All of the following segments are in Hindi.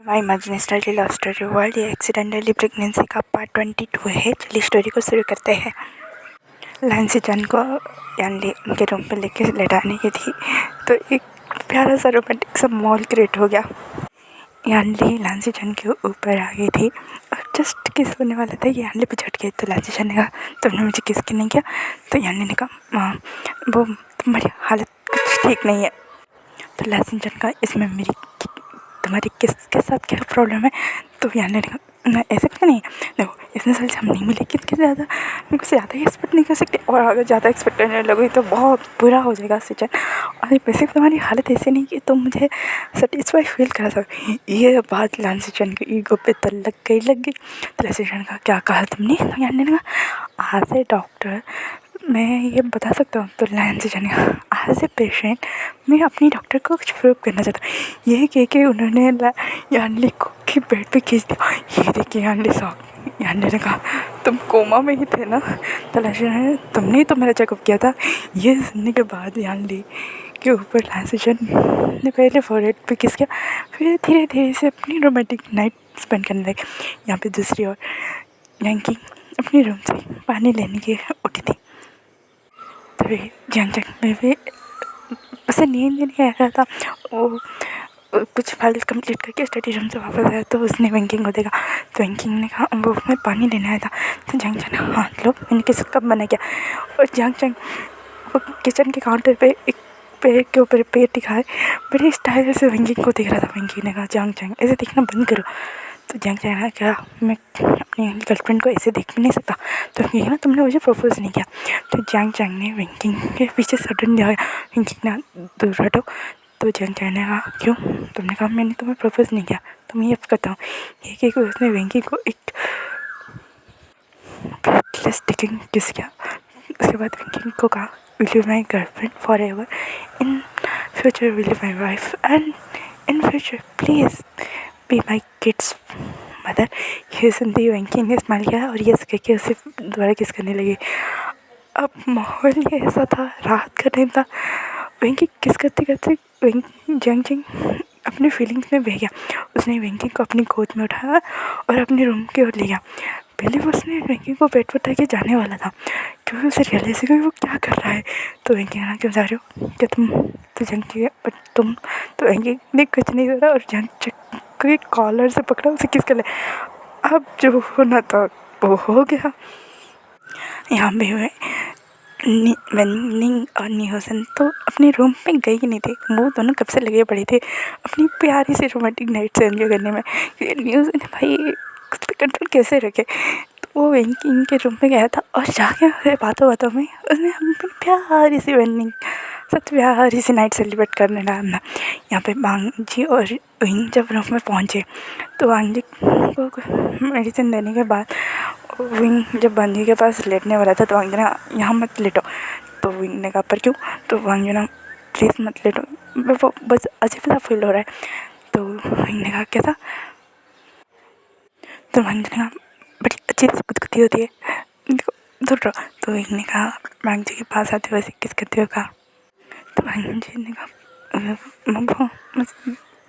माई इमेजिनरी लव स्टोरी वर्ल्ड ये एक्सीडेंटली प्रेगनेंसी का पार्ट 22 है। चलिए स्टोरी को शुरू करते हैं। लैंसी जन को यानी उनके रूम पे लेके लेटाने की थी तो एक प्यारा सा रोमांटिक सा मॉल क्रिएट हो गया। यानली लैंसी जन के ऊपर आ गई थी और जस्ट किस होने वाला था। यानली पे झट गई तो लैंसी जन ने कहा तुमने मुझे किस की नहीं किया। तो यानली ने कहा वो तुम्हारी हालत कुछ ठीक नहीं है। तो लैंसी जन का इसमें मेरी तुम्हारी किसके साथ क्या प्रॉब्लम है। तो यानली ने कहा ना ऐसे क्यों नहीं है, देखो इतने साल से हम नहीं मिले किसके ज़्यादा मेरे को ज़्यादा ही एक्सपेक्ट नहीं कर सकते और अगर ज़्यादा एक्सपेक्ट करने लगोगी तो बहुत बुरा हो जाएगा सिचन। और वैसे भी तुम्हारी हालत ऐसी नहीं कि तुम मुझे सेटिस्फाई फील करा सको। ये बात लैंसी जन के ईगो पे तो लग गई। तो लैंसी जन का क्या कहा तुमने। तो यानली ने कहा एज ए डॉक्टर मैं ये बता सकता हूँ। तो लैंसी जन एज ए पेशेंट मैं अपनी डॉक्टर को कुछ प्रूव करना चाहता हूँ। ये कह के उन्होंने यानली को की बेड पे खींच दिया। ये देखिए यानली शॉक। यानली ने कहा तुम कोमा में ही थे ना। तो लैंसी जन तुमने तो मेरा चेकअप किया था। ये सुनने के बाद यानली के ऊपर लैंसी जन ने पहले फॉरहेड पे किस किया, फिर धीरे धीरे से अपनी रोमांटिक नाइट स्पेंड करने लगे। यहाँ पे दूसरी ओर यांकी अपने रूम से पानी लेने की उठी थी। तभी जंग में भी उसे नींद नहीं आ रहा था। वो कुछ फाइल कंप्लीट करके स्टडी रूम से वापस आया तो उसने वेंकिंग को देखा। तो वेंकिंग ने कहा वो मैं पानी लेने आया था। तो जंग हाँ लो मैंने किस कब मना किया। और जंग वो किचन के काउंटर पे एक पेड़ के ऊपर पेड़ दिखाए बड़े स्टाइल से वेंकिंग को देख रहा था। वेंकिंग ने कहा जंग ऐसे देखना बंद करो। तो जंग कहना क्या मैं अपनी गर्लफ्रेंड को ऐसे देख भी नहीं सकता। तो वेंकिंग ना तुमने मुझे प्रपोज नहीं किया। तो जंग ने वेंकिंग के पीछे सडन दिया। वेंकिंग ने दूर हटो। तो जंग ने कहा क्यों। तुमने कहा मैंने तुम्हें प्रपोज नहीं किया तो मैं ये करता हूँ। ये कह के उसने वेंकिंग को एक ब्रेथलेस टेकिंग किस किया। उसके बाद वेंकिंग को कहा will you my girlfriend for ever, in future will you my wife and in future please be my kids mother. ये सुनते ही वेंकिंग ने स्माइल किया और ये कह के उसे दोबारा किस करने लगी। अब माहौल ही ऐसा था, रात का टाइम था। वेंकी किस करते करते जंग अपनी फीलिंग्स में बह गया। उसने वेंकी को अपनी गोद में उठाया और अपने रूम की ओर ले गया। पहले वो उसने वेंकी को बेड पर उठा के जाने वाला था क्योंकि उसे रियलाइज हुआ वो क्या कर रहा है। तो वेंकी कहना क्यों जा रहे हो क्या तुम। तो जंग तुम। तो वेंकी ने कुछ नहीं करा और जंग के कॉलर से पकड़ा उसे किस कर लिया। अब जो होना था वो हो गया। यहाँ पे हुए वेनिंग और निहोसन तो अपने रूम में गए ही नहीं थे। वो दोनों कब से लगे पड़े थे अपनी प्यारी सी रोमांटिक नाइट से एंजॉय करने में। निहोसन भाई खुद पे कंट्रोल कैसे रखे। तो वो वेंकिंग के रूम में गया था और जाके बातों में उसने अपनी प्यारी सी वेनिंग सबसे प्यारी सी नाइट सेलिब्रेट करने लगा। यहाँ पे वांगजी और विंग जब रूम में पहुँचे तो वांगजी को मेडिसिन देने के बाद विंग जब वांगजी के पास लेटने वाला था तो वांगजी ने यहाँ मत लेटो। तो विंग ने कहा पर क्यों। तो वांगजी ने प्लीज़ मत लेटो वो बस अजीब सा फील हो रहा है। तो विंग ने कहा क्या था। तो वांगजी ने कहा बड़ी अच्छी सी गुदगुदी होती है दूर रहो। तो विंग ने कहा वांगजी के पास आते वैसे किस करते हो कहा। तो वांगजी ने कहा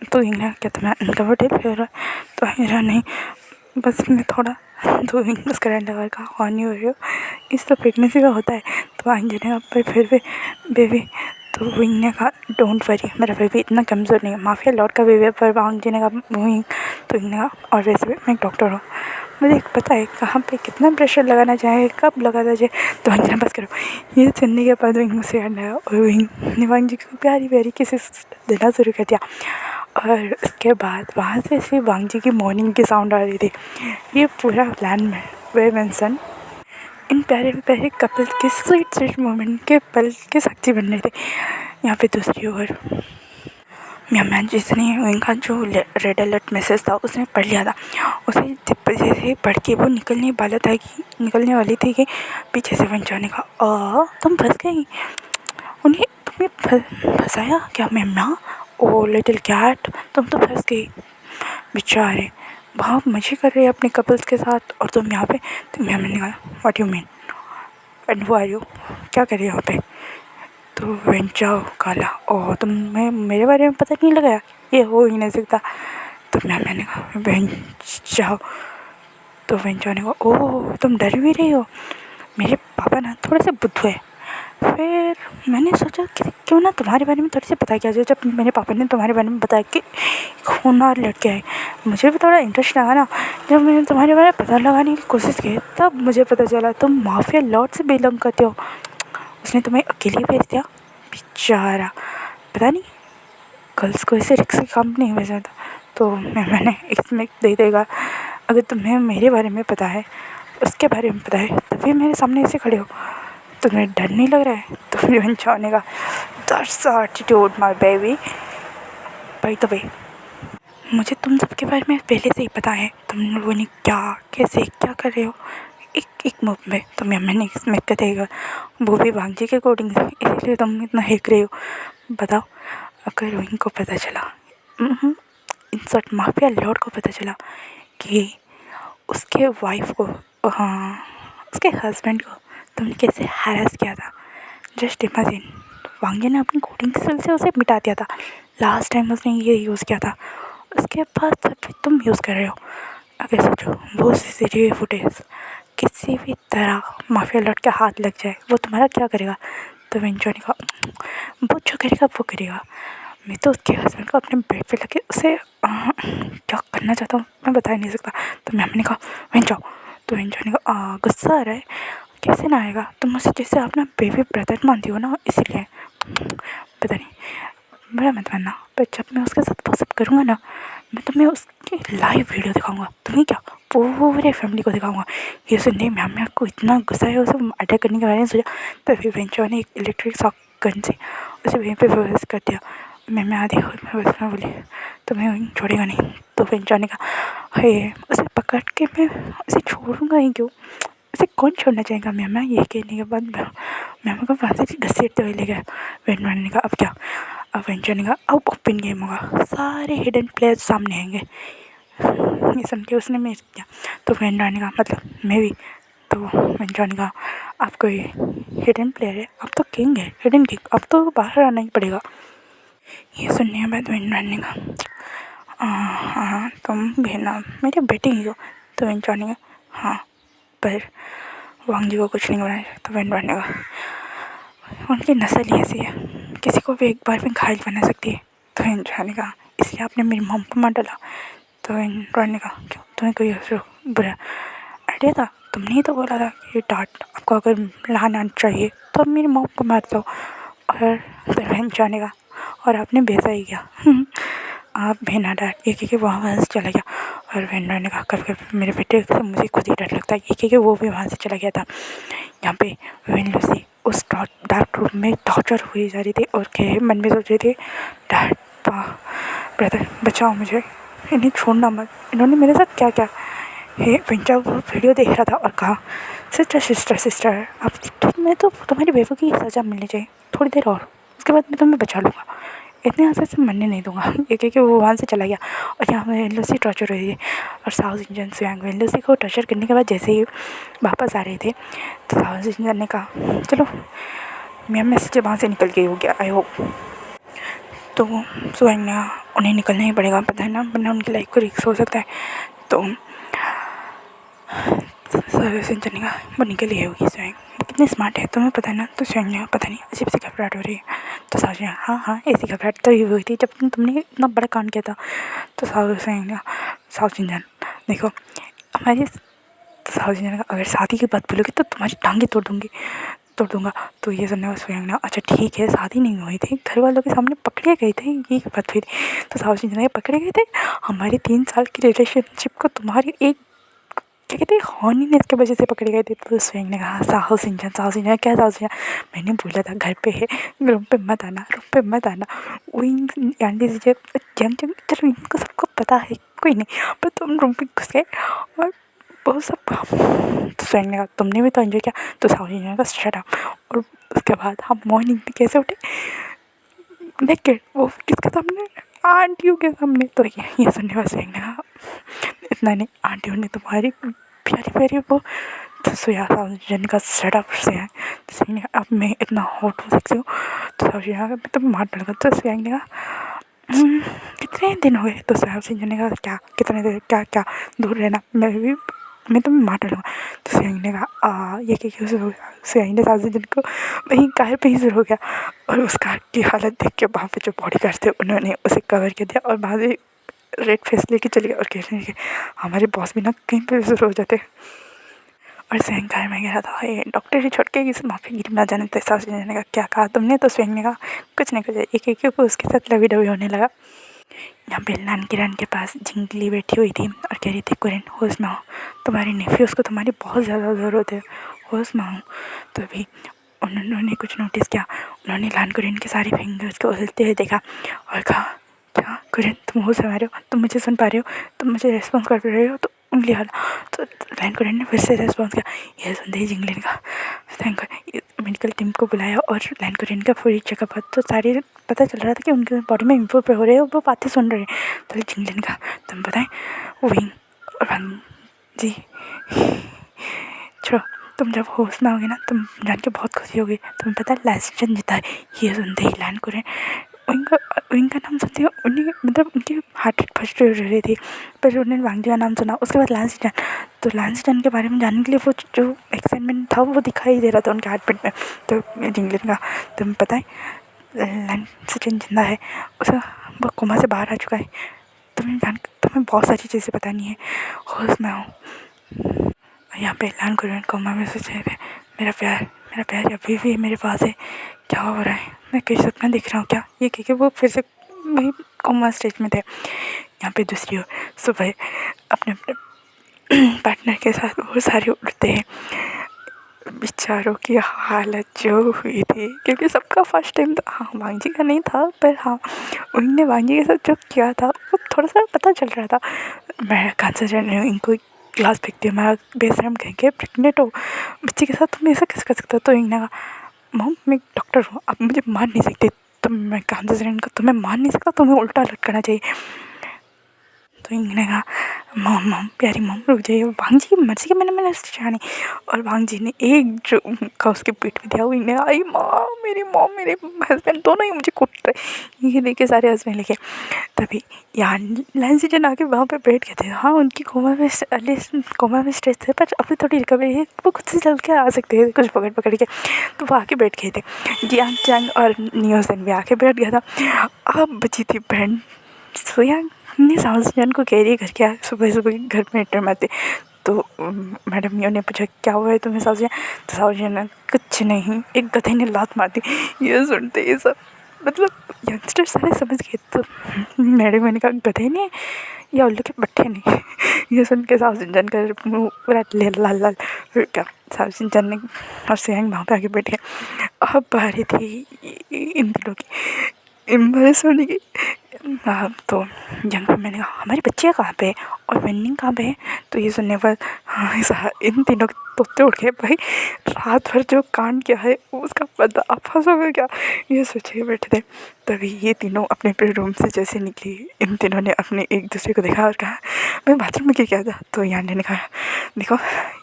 तो विंग ने कहा क्या तुम्हें अनकम्फर्टेबल फील हो रहा है। तो वांगजी नहीं बस मैं थोड़ा। तो विंग बस करंट लगा का ऑन नहीं हो रही हो इस तो प्रेगनेंसी का होता है। तो वांगजी ने कहा पर फिर भी बेबी। तो विंग ने कहा डोंट वरी मेरा बेबी इतना कमज़ोर नहीं है माफिया लॉर्ड का बेबी है। पर वांगजी ने कहा विंग। तो विंग ने कहा और वैसे भी मैं एक डॉक्टर हूँ मुझे पता है कहाँ पे कितना प्रेशर लगाना चाहिए कब लगाना चाहिए। तो वांगजी ने बस करो। ये सुनने के बाद विंग मुझसे हट गया और विंग ने वांगजी को प्यारी प्यारी किसेस देना शुरू कर दिया। और उसके बाद वहाँ से सिर्फ वांगजी की मॉर्निंग की साउंड आ रही थी। ये पूरा प्लान में वे मेंशन इन प्यारे प्यारे कपल्स के स्वीट स्वीट मोमेंट के पल के साक्षी बन रहे थे। यहाँ पे दूसरी ओर म्यामा जिसने उनका जो रेड अलर्ट मैसेज था उसने पढ़ लिया था। उसे जैसे पढ़ के वो निकलने वाली थी कि पीछे से बंचाने का तुम फंस गई उन्हें तुम्हें फंसाया क्या म्यामा। ओ लिटिल कैट तुम तो फंस गई बेचारे बहुत मज़े कर रहे हैं अपने कपल्स के साथ और तुम यहाँ पे। तो म्यामा ने कहा what you mean and who are you क्या कर रहे हो यहाँ पे। तो वेंचाओ काला तुम्हें मेरे बारे में पता नहीं लगाया ये हो ही नहीं सकता। तो मैंने कहा बहन जाओ। तो बहन जाओ ने कहा ओह तुम डर भी रही हो। मेरे पापा ना थोड़े से बुद्धू है। फिर मैंने सोचा कि क्यों ना तुम्हारे बारे में थोड़ी सी पता किया जाए। जब मेरे पापा ने तुम्हारे बारे में बताया कि खूनदार लड़के है, मुझे भी थोड़ा इंटरेस्ट लगा ना। जब मैंने तुम्हारे बारे में पता लगाने की कोशिश की तब मुझे पता चला तुम माफिया लॉर्ड से बिलोंग करते हो। उसने तुम्हें अकेले भेज दिया बेचारा। पता नहीं गर्ल्स को ऐसे रिक्स काम नहीं भेजा था। तो मैंने इसमें दे देगा। अगर तुम्हें मेरे बारे में पता है, उसके बारे में पता है, तभी मेरे सामने ऐसे खड़े हो। तुम्हें डर नहीं लग रहा है? तो फिर चाहने का दैट्स एटीट्यूड माय बेबी। भाई तो भाई मुझे तुम सबके बारे में पहले से ही पता है। तुम लोगों ने क्या कैसे क्या कर रहे हो एक एक मूव में। तो मैंने इसमें कहेगा वो भी भांजी के अकॉर्डिंग से, इसलिए तुम इतना हेक रहे हो। बताओ अगर इनको पता चला, इंसर्ट माफिया लॉर्ड को पता चला कि उसके वाइफ को, हाँ उसके हस्बैंड को तुमने कैसे हैरेस किया था, जस्ट इमेजिन। वांगे ने अपनी कोडिंग स्किल से उसे मिटा दिया था। लास्ट टाइम उसने ये यूज़ किया था, उसके बाद फिर तुम यूज़ कर रहे हो। अगर सोचो वो सीसीटीवी फुटेज किसी भी तरह माफिया लॉर्ड के हाथ लग जाए, वो तुम्हारा क्या करेगा? तो वेंचुरी का वो जो करेगा वो करेगा। मैं तो उसके हस्बैंड को अपने बेड पे लगे उसे क्या करना चाहता हूँ मैं बता ही नहीं सकता। तो मैंने कहा वें जाओ। तो वेंचो ने कहा गुस्सा आ रहा है? कैसे ना आएगा, तुम मुझे जैसे अपना बेबी ब्रदर मानती हो ना, इसीलिए। पता नहीं बड़ा मत मानना, पर जब मैं उसके साथ वो सब करूँगा ना, मैं तुम्हें उसकी लाइव वीडियो दिखाऊंगा। तुम्हें क्या पूरे फैमिली को दिखाऊंगा। ये सुनने मैम को इतना गुस्सा है, उसे अटैक करने के बारे में सोचा। तभी वेंचो ने एक इलेक्ट्रिक शॉक गन से उसे वहीं पे बेहोश कर दिया। मैं आधी खुद में बस में बोली तुम्हें वहीं छोड़ेगा नहीं। तो वेंचो ने कहा हे उसे पकड़ के मैं उसे छोड़ूंगा ही क्यों, उसे कौन छोड़ना चाहेगा। मैम ये कहने के बाद मैम को वहाँ से घसीटते हुए ले गया। वेंचो ने कहा अब क्या, अब वेंचो ने कहा अब ओपन गेम होगा, सारे हिडन प्लेयर्स सामने आएंगे। ये सुन के उसने मेरे किया। तो वेंचो ने कहा मतलब मैं भी। तो वेंचो ने कहा आप कोई हिडन प्लेयर है, अब तो किंग है, हिडन किंग, अब तो बाहर आना ही पड़ेगा। ये सुनने के बाद वेंचो ने कहा हाँ तुम भी ना मेरे बेटे ही हो। तो वेंचो ने कहा हाँ पर वांग जी को कुछ नहीं बनाया। तो वेंचो ने कहा उनकी नस्ल ही ऐसी है, किसी को भी एक बार में घायल बना सकती है। तो वेंचो ने कहा इसलिए आपने मेरी मॉम को मार डाला। तो वेंचो ने कहा क्यों, तुम्हें कोई बुरा आइडिया था? तुमने ही तो बोला था कि डांट आपको अगर लाना चाहिए तो आप मेरी मॉम को मार दो। और तो वेंचो ने कहा और आपने भेजा ही क्या आप बिना डांट एक वहाँ से चला गया। और वेंडर ने कहा कभी कभी मेरे बेटे से मुझे खुद ही डर लगता है, एक वो भी वहाँ से चला गया था। यहाँ पे वेन लूसी उस डार्क रूम में टॉर्चर हुई जा रही थी और के मन में सोच रही थी डैड ब्रदर बचाओ मुझे, इन्हें छोड़ना मत, इन्होंने मेरे साथ क्या क्या। हे पिंचा वो वीडियो देख रहा था और कहा सिस्टर सिस्टर सिस्टर अब तुम्हें तो तुम्हारी बेवकूफ़ी की सज़ा मिलनी चाहिए, थोड़ी देर और उसके बाद मैं तुम्हें बचा लूँगा, इतने आसानी से मरने नहीं दूंगा। एक वो वहाँ से चला गया। और यहाँ पे लूसी टॉर्चर हुई थी और साउथ इंडियन स्वयं में लूसी को टॉर्चर करने के बाद जैसे ही वापस आ रहे थे तो साउथ इंडियन ने कहा चलो मैम मैसेज वहाँ से निकल गई हो गया आई होप। तो स्वयं ने उन्हें निकलना ही पड़ेगा, पता है ना, वरना उनकी लाइफ को रिस्क हो सकता है। तो सिंचन ने कहा वो निकल ही होगी स्वयं, वो कितनी स्मार्ट है तुम्हें पता है ना। तो स्वयं ने पता नहीं अजीब सी घबराहट हो रही है। तो साउथ ने हाँ हाँ ऐसी घबराहट तो ही हुई थी जब तुमने इतना बड़ा कांड किया था। तो स्वयं ने साउथ इंडियन देखो हमारी साउथ इंडियन का अगर शादी की बात बोलोगी तो तुम्हारी टांगे तोड़ दूँगा। तो ये सुनने स्वयं ने अच्छा ठीक है शादी नहीं हुई थी, घर वालों के सामने पकड़े गए थे, ये बात हुई थी। तो साउथ इंडियन पकड़े गए थे, हमारे 3 साल की रिलेशनशिप को तुम्हारी एक क्या कहते हैं हॉर्नीनेस की वजह से पकड़े गए थे। तो स्वयं ने कहा साउथ इंडियन क्या साउथ इंडियन, मैंने बोला था घर पे है रूम पे मत आना, रूम पे मत आना। वही जंग चलो इनको सबको पता है कोई नहीं, पर तुम रूम पे घुस गए और बहुत सब। तो स्वयं ने कहा तुमने भी तो एंजॉय किया। तो साउथ इंडियन का शट अप। और उसके बाद हम मॉर्निंग में कैसे उठे नेकेड, वो किसके सामने, आंटियों के सामने। तो ये सुनने वाले स्वयं ने कहा इतना नहीं आंटियों ने तुम्हारी प्यारी प्यारी वो तो सोया जन का सेटअप से है। तो स्वयं अब मैं इतना हॉट हो सकती हूँ। तो मैं तुम्हें मार डालूंगा। तो स्वयं ने कहा कितने दिन हुए? तो साहब सिंह ने कहा क्या कितने देर क्या दूर रहना, मैं तो मार डालूँगा। तो सिंह ने कहा ये क्या शुरू हो गया। सिंह ने साहब सिंह को वहीं कार पे ही शुरू हो गया और उस कार की हालत देख के वहाँ पे जो बॉडी गार्ड थे उन्होंने उसे कवर कर दिया और वहाँ से रेड फेस लेके चले गए और कहने लगे हमारे बॉस भी ना कहीं पे शुरू हो जाते। और स्वयं कार में गिरा था, ये डॉक्टर ही छोड़ के किसी माफी गिरी ना जाने। तो साहब सिंह ने कहा क्या कहा तुमने? तो स्वयं ने कहा कुछ नहीं कुछ, एक एक उसके साथ लवी डवी होने लगा। यहाँ पे लान किरण के पास जिंगली बैठी हुई थी और कह रही थी कुरन होश में हो, तुम्हारे नेफ्यूज़ को तुम्हारी बहुत ज़्यादा ज़रूरत है, होश में हो। तो अभी उन्होंने कुछ नोटिस किया, उन्होंने लान कुरन के सारे फिंगर्स को उलझते हुए देखा और कहा क्या कुरन तुम होश में आ रहे हो, तुम मुझे सुन पा रहे हो, तुम मुझे रेस्पॉन्स कर रहे हो? तो उंगली हाला। तो लान कुरन ने फिर से रेस्पॉन्स किया। यह सुनते ही जिंगली ने कहा थैंक मेडिकल टीम को बुलाया और लान कुरन का पूरी चेकअप। तो सारी पता चल रहा था कि उनके बॉडी में इम्प्रूव हो रहे हैं और वो बातें सुन रहे हैं। तो जिंगली ने कहा तुम बताएं विंग और भांग जी छोड़ो, तुम जब होश में आओगे ना तुम जान के बहुत खुशी होगी, तुम्हें पता है लाइसेंस जीता है। ये सुनते ही लान कुरन विंग का नाम सुनते हो उन्हीं मतलब उनकी हार्ट रेट फर्स्ट हो रही थी, पर उन्होंने वांगजी का नाम सुना, उसके बाद लांसीजन। तो लांसीजन के बारे में जानने के लिए वो जो एक्साइटमेंट था वो दिखाई दे रहा था उनके हार्ट बीट में। तो जिंगली ने कहा तुम्हें पता है लांसीजन जिंदा है, उसे वो कोमा से बाहर आ चुका है, तुम्हें बहुत सारी चीज़ें पता नहीं है, होश में हो। यहाँ पे लान कुरन कोमा में सोच रहे थे मेरा प्यार अभी भी मेरे पास है, क्या हो रहा है, मैं कहीं सपना देख रहा हूँ क्या? ये क्योंकि वो फिर से वही कोमा स्टेज में थे। यहाँ पे दूसरी ओर सुबह अपने पार्टनर के साथ बहुत सारे उड़ते हैं। बेचारों की हालत जो हुई थी, क्योंकि सबका फर्स्ट टाइम था। हाँ वांगजी का नहीं था, पर हाँ उन्होंने वांगजी के साथ जो किया था वो थोड़ा सा पता चल रहा था। मैं कैंसर जर्नी इनको क्लास फेंकती हूँ, मैं बेशरम कहेंगे प्रेगनेंट हो बच्चे के साथ, तुम ऐसा कैसे कर सकते हो? तो इन्होंने कहा मॉम मैं डॉक्टर हूँ, आप मुझे मार नहीं सकते, तुम मैं कैंसर जर्नी को तुम्हें मार नहीं सकता, तुम्हें उल्टा लटकाना चाहिए। तो इन्होंने कहा मॉम प्यारी मॉम रुक जाइए, वांगजी की मर्जी के मैंने जानी। और वांगजी ने एक जो का उसके पीठ में दिया, वो इन्हें आई माँ मेरी मॉम मेरे हस्बैंड दोनों ही मुझे कूट रहे। ये देख के सारे हंसने लगे। तभी यहाँ लांसीजन आके वहाँ पे बैठ गए थे। हाँ उनकी कोमा में स्ट्रेस थे, पर अभी थोड़ी रिकवरी है, वो खुद से चल के आ सकते हैं कुछ पकड़ के। तो वो आके बैठ गए थे। जियांग चैंग और नियोसन भी आके बैठ गया था। अब बची थी बहन सोयांग ने साउजन को कैरी करके सुबह घर में एंटर मारते। तो मैडम यो ने पूछा क्या हुआ है तुम्हें साउजन? तो साउजन ने कुछ नहीं, एक गधे ने लात मार दी। ये सुनते ये सब मतलब यंगस्टर सारे समझ गए। तो मैडम मैंने कहा गधे ने या उल्लू के पट्टे ने। ये सुन के साउजन का मुँह पूरा लाल फिर क्या साउजन ने और सोयांग वहाँ पे आके बैठ गए। अब बारी थी इन दिनों की एम्बरेस होने की। तो जंग पे मैंने कहा हमारी बच्चियाँ कहाँ पे और वेंडिंग कहाँ पे है? तो ये सुनने पर हाँ इन तीनों के तोते उड़ गए। भाई रात भर जो कांड किया है उसका पर्दाफाश होगा क्या, ये सोचे बैठे थे। तभी ये तीनों अपने अपने रूम से जैसे निकली, इन तीनों ने अपने एक दूसरे को देखा और कहा मैं बाथरूम में गिर गया था। तो यानी ने कहा देखो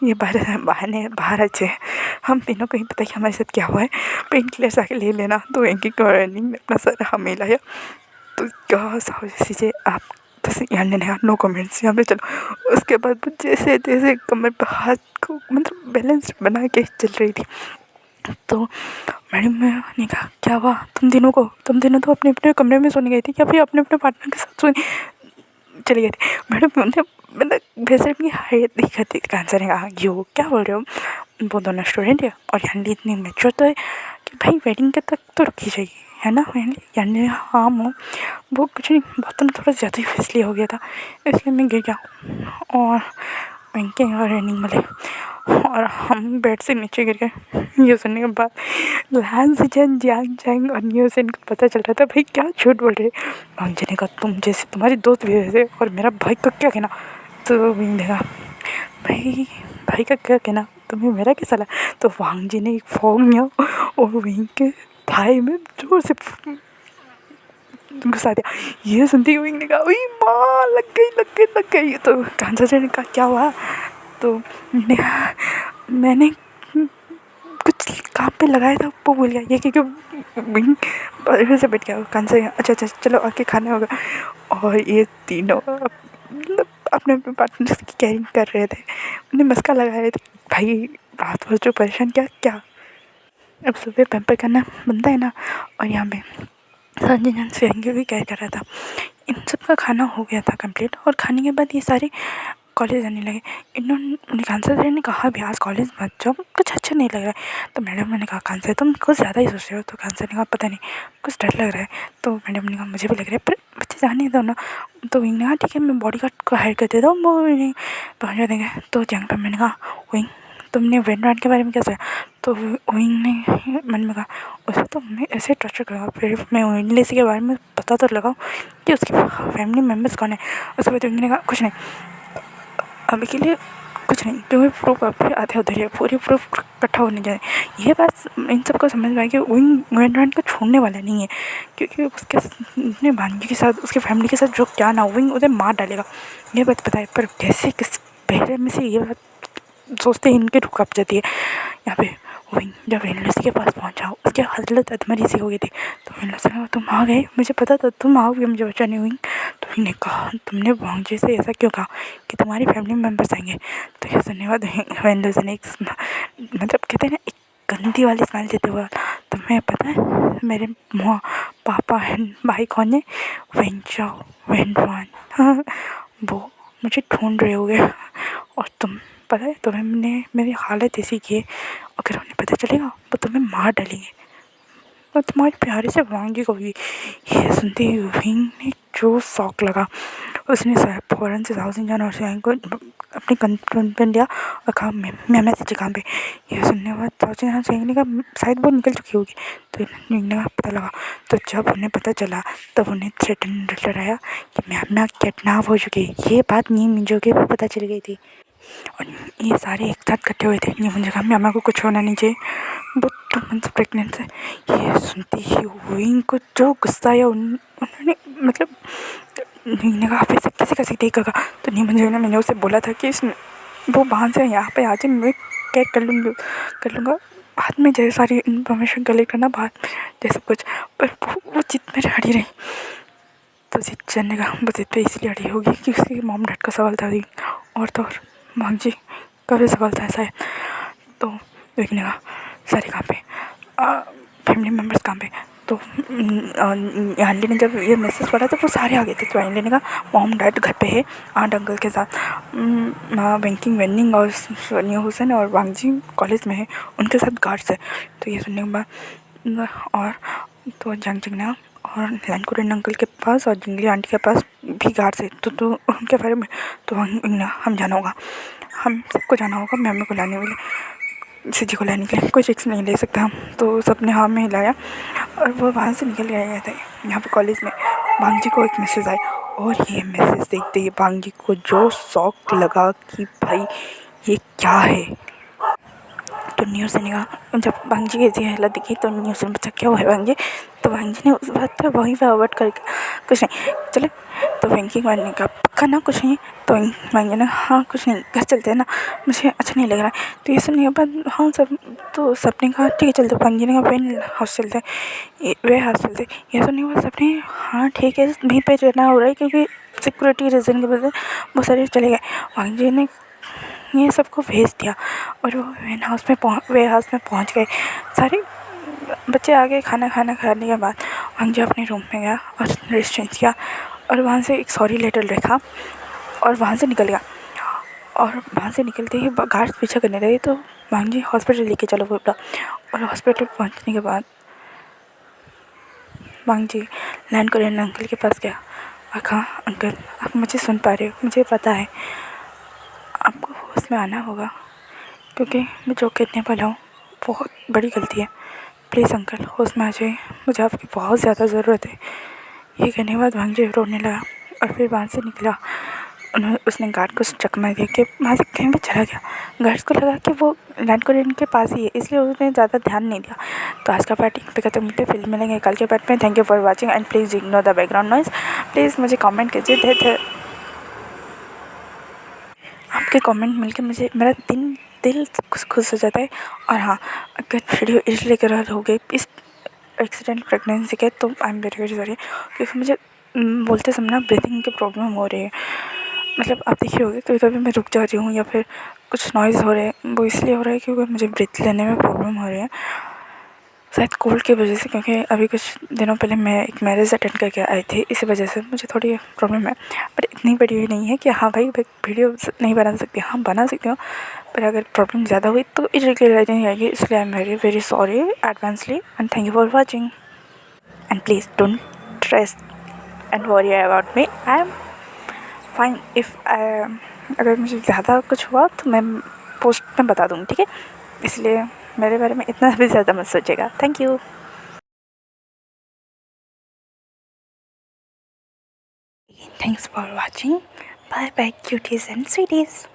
ये बाहर अच्छे हैं, हम तीनों को ही पता कि हमारे साथ क्या हुआ है, पेन किलर्स आके ले लेना। तो इनकी गवर्निंग ने अपना सर हमें लाया। तो क्या चीज़ें आप जैसे यहाँ ने कहा नो कमेंट्स यहाँ पे चलो। उसके बाद वो जैसे जैसे कमर पर हाथ को मतलब बैलेंस बना के चल रही थी। तो मैडम ने कहा क्या हुआ तुम तीनों तो अपने अपने कमरे में सोने गई थी या फिर अपने अपने पार्टनर के साथ सोने चली गई थी? मैडम उन्हें मतलब बेसर की हाइट दिखा थी। कैंसर ने कहा यो क्या बोल रहे हो, वो दोनों स्टूडेंट है और यहाँ इतनी मेच्योर तो है कि भाई वेडिंग के तक तो रुकी जाएगी है ना। यानी हाँ मो वो कुछ नहीं, बहुत में थोड़ा ज़्यादा ही फिसली हो गया था इसलिए मैं गिर गया और बैंकिंग और रनिंग मिले और हम बेड से नीचे गिर गए। ये सुनने के बाद लांसीजन जियांग चैंग और नियोसन को पता चल रहा था भाई क्या झूठ बोल रहे। वांगजी ने कहा तुम जैसे तुम्हारी दोस्त भी वैसे और मेरा भाई का क्या कहना? तो विंग ने कहा भाई का क्या कहना, तुम्हें मेरा कैसा लगा? तो वांगजी ने एक फॉग लिया और विंग के थाई में जोर से घुसा दिया। ये सुनती हुई ने कहा माँ लग गई। तो कैंसर ने कहा क्या हुआ? तो मैंने कुछ काम पे लगाया था वो भूल गया, ये क्योंकि विंग फिर से बैठ गया कान से। अच्छा अच्छा चलो आके खाना होगा। और ये तीनों मतलब अपने अपने पार्टनर्स की केयरिंग कर रहे थे, उन्हें मस्का लगा रहे थे भाई रात भर जो परेशान किया क्या, अब सुबह पैम्पर करना बनता है ना। और यहाँ पे संजय जन स्वयं भी केयर कर रहा था। इन सब का खाना हो गया था कंप्लीट, और खाने के बाद ये सारे कॉलेज आने लगे। इन्होंने कांसा सर ने कहा भी आज कॉलेज मत जाओ, कुछ अच्छा नहीं लग रहा है। तो मैडम ने कहा कांसा तुम कुछ ज़्यादा ही सोच रहे हो। तो कांसा ने कहा पता नहीं कुछ डर लग रहा है। तो मैडम ने कहा मुझे भी लग रहा है पर बच्चे जाने दो ना। तो विंग ने कहा ठीक है मैं बॉडी गार्ड को हायर कर देता हूँ, वो पहुँचा देंगे। तो जहाँ पर मैंने कहा विंग तुमने वेंड के बारे में क्या सोचा। तो विंग ने मन में कहा उसे तो मैं ऐसे टॉर्चर करूँगा, फिर मैं विंगलेसी के बारे में पता तो लगाऊँ कि उसके फैमिली मेम्बर्स कौन है। उसके बाद विंग ने कहा कुछ नहीं अभी के लिए कुछ नहीं, क्योंकि प्रूफ आपके आधे उधर है, पूरी प्रूफ इकट्ठा होने जाए। ये बात इन सबको समझ में आई कि विंग वेंड को छोड़ने वाला नहीं है, क्योंकि उसके अपने भांजी के साथ उसकी फैमिली के साथ जो क्या ना विंग उसे मार डालेगा, ये बात पता है। पर कैसे किस पहले में से ये बात सोचते ही इनकी रूह काँप जाती है। यहाँ पे विंग जब वेनलसी के पास पहुँचा उसकी हालत अधमरी सी हो गई थी। तो वेनलसी ने कहा तुम आ गए, मुझे पता था तुम आओगे मुझे बचाने। विंग तो विंग ने कहा तुमने भांजे से ऐसा क्यों कहा कि तुम्हारी फैमिली मेम्बर्स आएंगे। तो ये सुनने के बाद वेनलसी ने एक मतलब कहते हैं ना एक गंदी वाली स्माइल देते हुए तुम्हें पता है मेरे पापा एंड भाई कौन है, वेंचाओ वेंडवान। हाँ वो मुझे ढूंढ रहे होगे और तुम पता है तुम्हें मेरी हालत ऐसी की है, अगर उन्हें पता चलेगा वो तुम्हें मार डालेंगे और तुम्हारे प्यारे से वांगी को भी। ये सुनते ही विंग ने जो शौक लगा उसने फ़ौरन से साउसिन जान और सियांग को अपने कंट्रोल पे लिया और कहा मैं मैसेज काम पे। ये सुनने के बाद साउसिन जान सियांग ने कहा शायद वो निकल चुकी होगी। तो विंग ने पता लगा। तो जब उन्हें पता चला तब उन्हें थ्रेटन लेटर आया कि मैम किडनैप हो चुकी है। ये बात नी मिंजो के भी पता चल गई थी और ये सारे एक साथ इकट्ठे हुए थे। ये मुझे कहा मामा को कुछ होना नहीं चाहिए, वो 2 मंथ्स प्रेगनेंट है। ये सुनती ही विंग को जो गुस्सा आया उन्होंने मतलब ने कहा आप ऐसे कैसे कर सकते हैं काका। तो नहीं मैंने उसे बोला था कि वो वहाँ से यहाँ पे आ जाए, मैं क्या कर लूँगा बाद में, जैसे सारी इन्फॉर्मेशन कलेक्ट करना बाद जैसे कुछ। पर वो जिद में अड़ी रही। तो जिद करने का वो जिद पे इसलिए अड़ी होगी कि उसके मॉम डैड का सवाल था और तो और भांजी का भी सवाल था ऐसा है। तो विंग ने कहा सारे काम पे फैमिली मेम्बर्स काम पे। तो आंटी ने जब ये मैसेज पढ़ा तो वो सारे आ गए थे। तो आंटी ने कहा मॉम डैड घर पे है आंट अंकल के साथ, बैंकिंग वेंडिंग और सोनिया हुसैन और वांगजी कॉलेज में है उनके साथ गार्ड्स है। तो ये सुनने के बाद और तो जंग जगना और लैंड कोरियन अंकल के पास और जिंगली आंटी के पास भी गार्ड्स है। तो उनके बारे में तो हम जाना होगा, हम सबको जाना होगा मैम को लाने वाले सीजी को लाने के लिए, कोई रिक्स नहीं ले सकता हम। तो सबने हाँ में हिलाया और वो वहाँ से निकल गए थे। यहाँ पे कॉलेज में बांगजी को एक मैसेज आया और ये मैसेज देखते ही बांगजी को जो शौक लगा कि भाई ये क्या है। तो न्यूज़ ने कहा जब बांगजी की ऐसी हालत दिखी तो न्यूज़ ने पूछा क्या हुआ है बांगजी। तो बांगजी ने उस बात पर वहीं पर अवॉइड करके कुछ नहीं चले। तो बैंकिंग वाले ने कहा पक्का ना कुछ नहीं। तो बांगजी ने हाँ कुछ नहीं घर चलते हैं ना, मुझे अच्छा नहीं लग रहा है। तो ये सुनने के बाद हाँ सब तो सबने कहा ठीक है चलते। बांगजी ने कहा वेन हाउस चलते हैं, वे हाउस चलते। ये सुनने के बाद सबने हाँ ठीक है वहीं पर रहना हो रहा है क्योंकि सिक्योरिटी रीज़न की वजह से बहुत सारे चले गए। बांगजी ने ये सबको भेज दिया और वो वे हाउस में पहुँच गए। सारे बच्चे आ गए। खाना खाने के बाद वांगजी अपने रूम में गया और ड्रेस चेंज किया और वहाँ से एक सॉरी लेटर लिखा और वहाँ से निकल गया। और वहाँ से निकलते ही गार्ड्स पीछा करने लगे। तो वांगजी हॉस्पिटल लेके चलो बोला। और हॉस्पिटल पहुँचने के बाद वांगजी लैंड कोरियन अंकल के पास गया और कहा अंकल आप मुझे सुन पा रहे हो, मुझे पता है आपको होश में आना होगा क्योंकि मैं जो कहने वाला हूँ बहुत बड़ी गलती है। प्लीज़ अंकल होश में आ जाइए, मुझे आपकी बहुत ज़्यादा ज़रूरत है। ये कहने के बाद वांगजी रोने लगा और फिर वहाँ से निकला। उसने गार्ड को चकमा दिया कि वहाँ से कहीं भी चला गया। गार्ड्स को लगा कि वो लैंड कोरियन के पास ही है इसलिए उसने ज़्यादा ध्यान नहीं दिया। तो आज का पार्ट पे खत्म होते फिर मिलेंगे कल के पार्ट में। Thank you for watching and please ignore the background noise. Please मुझे कमेंट कीजिए। आपके कमेंट मिलके मुझे मेरा दिन दिल खुश हो जाता है। और हाँ, अगर वीडियो इसलिए करा हो गई इस एक्सीडेंट प्रेगनेंसी के, तो आई एम वेरी वेरी सॉरी, क्योंकि मुझे बोलते समय ना ब्रीथिंग की प्रॉब्लम हो रही है। मतलब आप देखिए होगी कभी कभी मैं रुक जा रही हूँ या फिर कुछ नॉइज़ हो रहा है, वो इसलिए हो रहा है क्योंकि मुझे ब्रीथ लेने में प्रॉब्लम हो रही है, शायद कोल्ड की वजह से। क्योंकि अभी कुछ दिनों पहले मैं एक मैरिज अटेंड करके आई थी, इसी वजह से मुझे थोड़ी प्रॉब्लम है। बट इतनी बड़ी भी नहीं है कि हाँ भाई वीडियो नहीं बना सकती, हाँ बना सकती हूँ, पर अगर प्रॉब्लम ज़्यादा हुई तो इरेगुलरिटी नहीं आएगी। इसलिए I am very very sorry advancely and thank you for watching and please don't stress and worry about me. I am fine. If अगर मुझे ज़्यादा कुछ हुआ तो मैं पोस्ट में बता दूँगी, ठीक है? इसलिए मेरे बारे में इतना भी ज़्यादा मत सोचिएगा। Thank you. Thanks for watching. Bye bye cuties and sweeties.